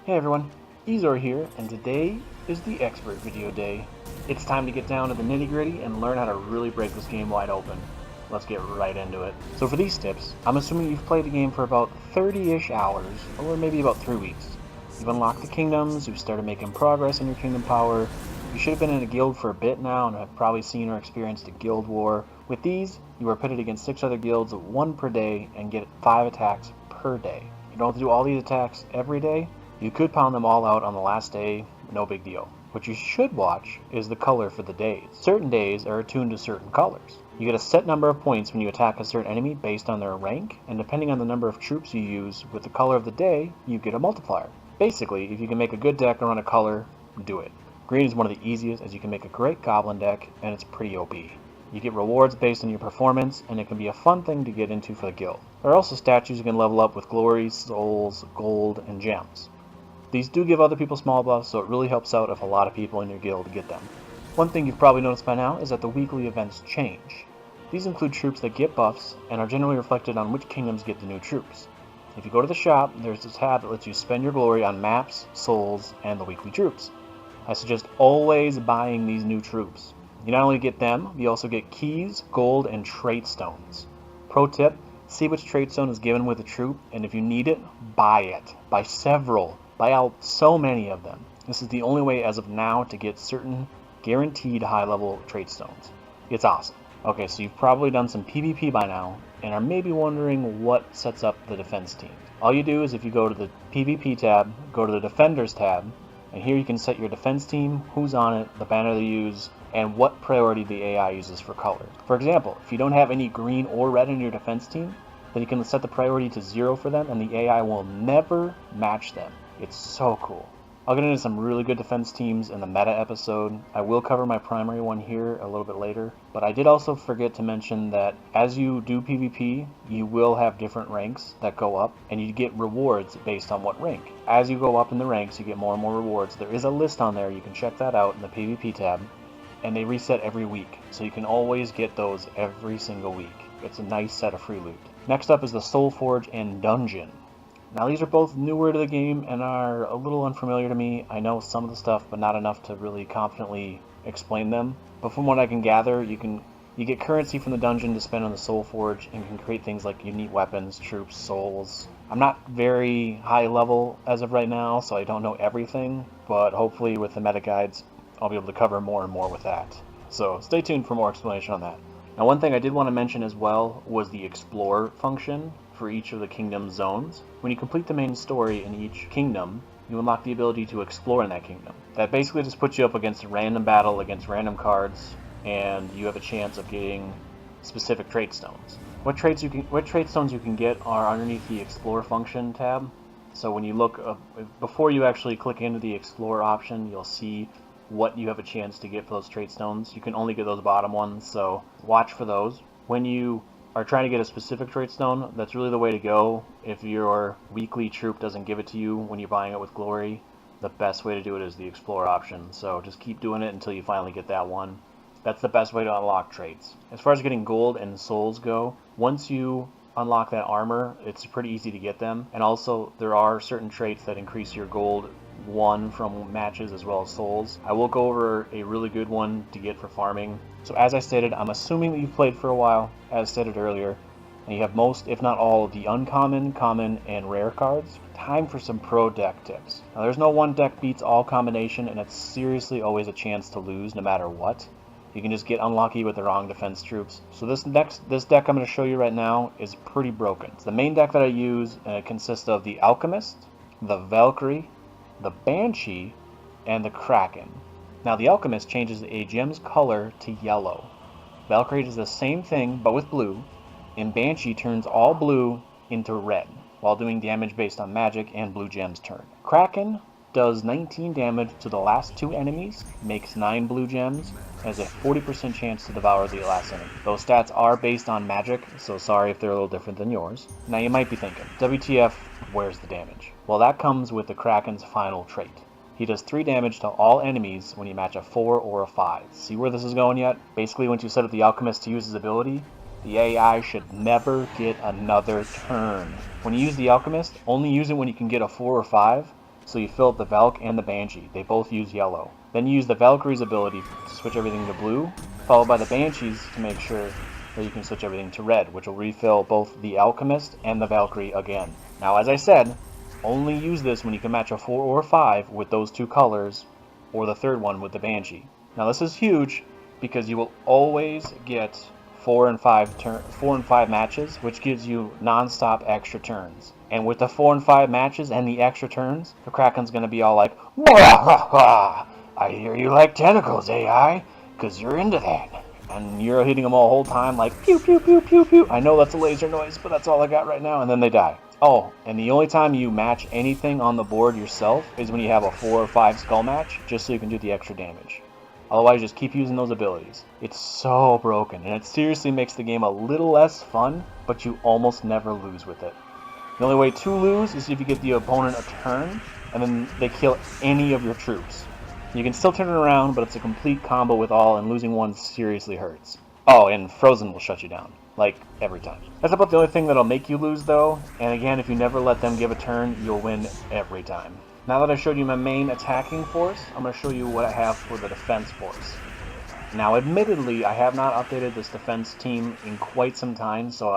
Hey everyone, Ezor here, and today is the expert video day. It's time to get down to the nitty gritty and learn how to really break this game wide open. Let's get right into it. So for these tips, I'm assuming you've played the game for about 30-ish hours, or maybe about 3 weeks. You've unlocked the kingdoms, you've started making progress in your kingdom power, you should have been in a guild for a bit now and have probably seen or experienced a guild war. With these, you are pitted against 6 other guilds, 1 per day, and get 5 attacks per day. You don't have to do all these attacks every day. You could pound them all out on the last day, no big deal. What you should watch is the color for the days. Certain days are attuned to certain colors. You get a set number of points when you attack a certain enemy based on their rank, and depending on the number of troops you use with the color of the day, you get a multiplier. Basically, if you can make a good deck around a color, do it. Green is one of the easiest, as you can make a great goblin deck, and it's pretty OP. You get rewards based on your performance, and it can be a fun thing to get into for the guild. There are also statues you can level up with glory, souls, gold, and gems. These do give other people small buffs, so it really helps out if a lot of people in your guild get them. One thing you've probably noticed by now is that the weekly events change. These include troops that get buffs, and are generally reflected on which kingdoms get the new troops. If you go to the shop, there's a tab that lets you spend your glory on maps, souls, and the weekly troops. I suggest always buying these new troops. You not only get them, you also get keys, gold, and trait stones. Pro tip, see which trait stone is given with a troop, and if you need it, buy it. Buy several. Buy out so many of them. This is the only way as of now to get certain guaranteed high-level trait stones. It's awesome. Okay, so you've probably done some PvP by now, and are maybe wondering what sets up the defense team. All you do is if you go to the PvP tab, go to the Defenders tab, and here you can set your defense team, who's on it, the banner they use, and what priority the AI uses for color. For example, if you don't have any green or red in your defense team, then you can set the priority to 0 for them, and the AI will never match them. It's so cool. I'll get into some really good defense teams in the meta episode. I will cover my primary one here a little bit later, but I did also forget to mention that as you do PvP, you will have different ranks that go up, and you get rewards based on what rank. As you go up in the ranks, you get more and more rewards. There is a list on there, you can check that out in the PvP tab, and they reset every week, so you can always get those every single week. It's a nice set of free loot. Next up is the Soul Forge and Dungeon. Now these are both newer to the game and are a little unfamiliar to me. I know some of the stuff, but not enough to really confidently explain them. But from what I can gather, you get currency from the dungeon to spend on the Soul Forge and can create things like unique weapons, troops, souls. I'm not very high level as of right now, so I don't know everything, but hopefully with the meta guides, I'll be able to cover more and more with that. So stay tuned for more explanation on that. Now one thing I did want to mention as well was the Explore function for each of the kingdom zones. When you complete the main story in each kingdom, you unlock the ability to explore in that kingdom. That basically just puts you up against a random battle against random cards, and you have a chance of getting specific trait stones. What trait stones you can get are underneath the Explore function tab. So when you look up, before you actually click into the Explore option, you'll see what you have a chance to get for those trait stones. You can only get those bottom ones, so watch for those. When you are trying to get a specific trait stone, that's really the way to go. If your weekly troop doesn't give it to you when you're buying it with glory, the best way to do it is the Explore option. So just keep doing it until you finally get that one. That's the best way to unlock traits. As far as getting gold and souls go, once you unlock that armor, it's pretty easy to get them. And also there are certain traits that increase your gold 1 from matches as well as souls. I will go over a really good one to get for farming. So as I stated, I'm assuming that you've played for a while, as stated earlier, and you have most, if not all, of the uncommon, common, and rare cards. Time for some pro deck tips. Now there's no one deck beats all combination, and it's seriously always a chance to lose no matter what. You can just get unlucky with the wrong defense troops. So this deck I'm going to show you right now is pretty broken. It's the main deck that I use, and it consists of the Alchemist, the Valkyrie, the Banshee, and the Kraken. Now the Alchemist changes a gem's color to yellow. Valkyrie does the same thing but with blue, and Banshee turns all blue into red while doing damage based on magic and blue gem's turn. Kraken does 19 damage to the last 2 enemies, makes 9 blue gems, and has a 40% chance to devour the last enemy. Those stats are based on magic, so sorry if they're a little different than yours. Now you might be thinking, WTF, where's the damage? Well, that comes with the Kraken's final trait. He does 3 damage to all enemies when you match a 4 or a 5. See where this is going yet? Basically, once you set up the Alchemist to use his ability, the AI should never get another turn. When you use the Alchemist, only use it when you can get a 4 or 5, So you fill up the Valk and the Banshee. They both use yellow. Then you use the Valkyrie's ability to switch everything to blue, followed by the Banshees to make sure that you can switch everything to red, which will refill both the Alchemist and the Valkyrie again. Now, as I said, only use this when you can match a 4 or 5 with those two colors, or the third one with the Banshee. Now this is huge because you will always get 4 and 5 matches, which gives you non-stop extra turns. And with the 4 and 5 matches and the extra turns, the Kraken's gonna be all like, I hear you like tentacles, AI, cause you're into that. And you're hitting them all the whole time like pew pew pew pew pew. I know that's a laser noise, but that's all I got right now, and then they die. Oh, and the only time you match anything on the board yourself is when you have a 4 or 5 skull match, just so you can do the extra damage. Otherwise, just keep using those abilities. It's so broken, and it seriously makes the game a little less fun, but you almost never lose with it. The only way to lose is if you give the opponent a turn, and then they kill any of your troops. You can still turn it around, but it's a complete combo with all, and losing one seriously hurts. Oh, and Frozen will shut you down. Like, every time. That's about the only thing that'll make you lose, though, and again, if you never let them give a turn, you'll win every time. Now that I showed you my main attacking force, I'm going to show you what I have for the defense force. Now, admittedly, I have not updated this defense team in quite some time, so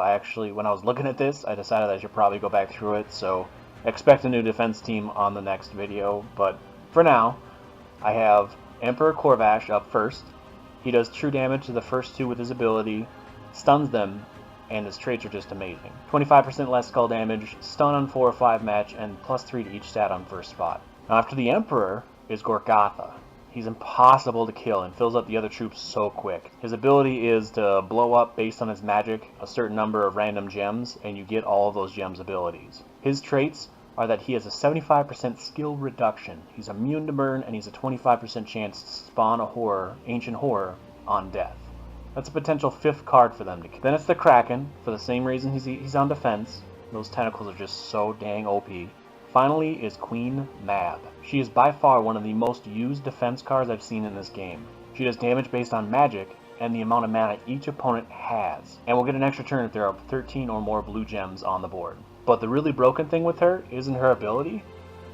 when I was looking at this, I decided I should probably go back through it, so expect a new defense team on the next video, but for now, I have Emperor Corvash up first. He does true damage to the first two with his ability, stuns them, and his traits are just amazing. 25% less skull damage, stun on 4 or 5 match, and +3 to each stat on first spot. Now after the Emperor is Gorgatha. He's impossible to kill and fills up the other troops so quick. His ability is to blow up based on his magic a certain number of random gems, and you get all of those gems' abilities. His traits are that he has a 75% skill reduction. He's immune to burn, and he's a 25% chance to spawn a ancient horror on death. That's a potential 5th card for them to kill. Then it's the Kraken, for the same reason he's on defense. Those tentacles are just so dang OP. Finally is Queen Mab. She is by far one of the most used defense cards I've seen in this game. She does damage based on magic and the amount of mana each opponent has, and will get an extra turn if there are 13 or more blue gems on the board. But the really broken thing with her isn't her ability,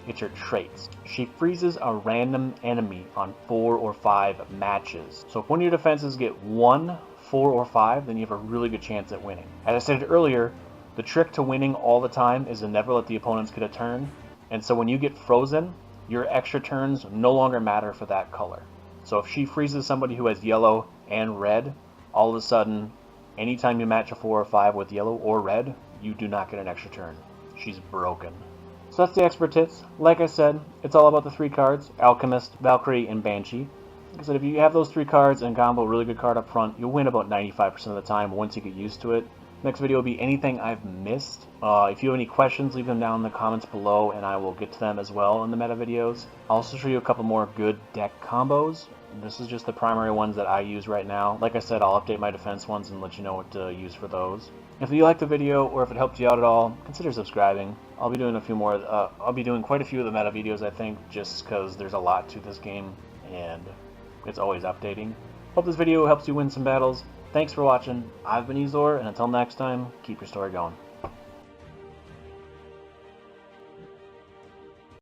it's her traits. She freezes a random enemy on 4 or 5 matches. So if one of your defenses get 1, 4, or 5, then you have a really good chance at winning. As I said earlier, the trick to winning all the time is to never let the opponents get a turn, and so when you get frozen, your extra turns no longer matter for that color. So if she freezes somebody who has yellow and red, all of a sudden, anytime you match a 4 or 5 with yellow or red, you do not get an extra turn. She's broken. So that's the expert tips. Like I said, it's all about the 3 cards, Alchemist, Valkyrie, and Banshee. Like I said, if you have those 3 cards and combo a really good card up front, you'll win about 95% of the time once you get used to it. Next video will be anything I've missed. If you have any questions, leave them down in the comments below, and I will get to them as well in the meta videos. I'll also show you a couple more good deck combos. This is just the primary ones that I use right now. Like I said, I'll update my defense ones and let you know what to use for those. If you liked the video, or if it helped you out at all, consider subscribing. I'll be doing a few more. I'll be doing quite a few of the meta videos, I think, just because there's a lot to this game, and it's always updating. Hope this video helps you win some battles. Thanks for watching. I've been Ezor, and until next time, keep your story going.